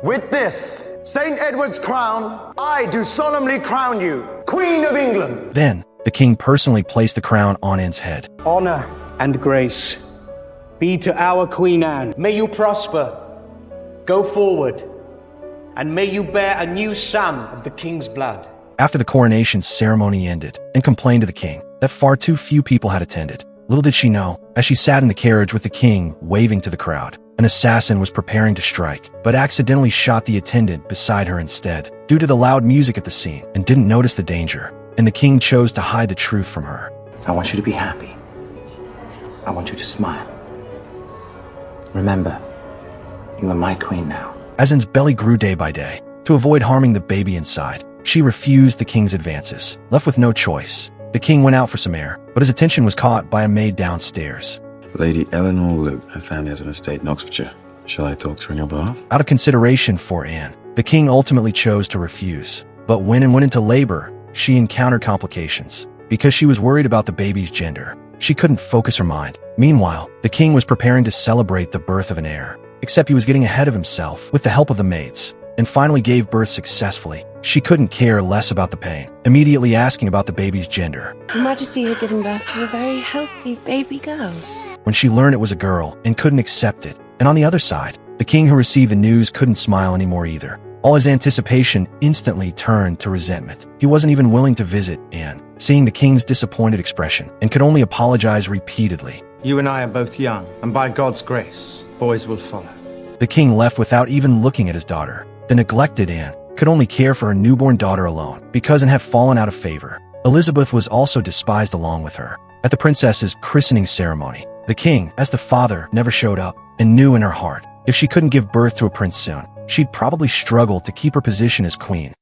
With this St. Edward's crown, I do solemnly crown you Queen of England. Then, the king personally placed the crown on Anne's head. Honor and grace be to our Queen Anne. May you prosper, go forward, and may you bear a new son of the king's blood. After the coronation ceremony ended, Anne complained to the king that far too few people had attended. Little did she know, as she sat in the carriage with the king waving to the crowd, an assassin was preparing to strike, but accidentally shot the attendant beside her instead, due to the loud music at the scene, and didn't notice the danger, and the king chose to hide the truth from her. I want you to be happy. I want you to smile. Remember, you are my queen now. As Anne's belly grew day by day, to avoid harming the baby inside, she refused the king's advances. Left with no choice, the king went out for some air, but his attention was caught by a maid downstairs. Lady Eleanor Luke, her family has an estate in Oxfordshire. Shall I talk to her on your behalf? Out of consideration for Anne, the king ultimately chose to refuse. But when Anne went into labor, she encountered complications. Because she was worried about the baby's gender, she couldn't focus her mind. Meanwhile, the king was preparing to celebrate the birth of an heir. Except he was getting ahead of himself with the help of the maids, and finally gave birth successfully. She couldn't care less about the pain, immediately asking about the baby's gender. Your Majesty has given birth to a very healthy baby girl. When she learned it was a girl and couldn't accept it, and on the other side, the king who received the news couldn't smile anymore either. All his anticipation instantly turned to resentment. He wasn't even willing to visit Anne, seeing the king's disappointed expression, and could only apologize repeatedly. You and I are both young, and by God's grace, boys will follow. The king left without even looking at his daughter. The neglected Anne could only care for her newborn daughter alone, because Anne had fallen out of favor. Elizabeth was also despised along with her. At the princess's christening ceremony, the king, as the father, never showed up, and knew in her heart, if she couldn't give birth to a prince soon, she'd probably struggle to keep her position as queen.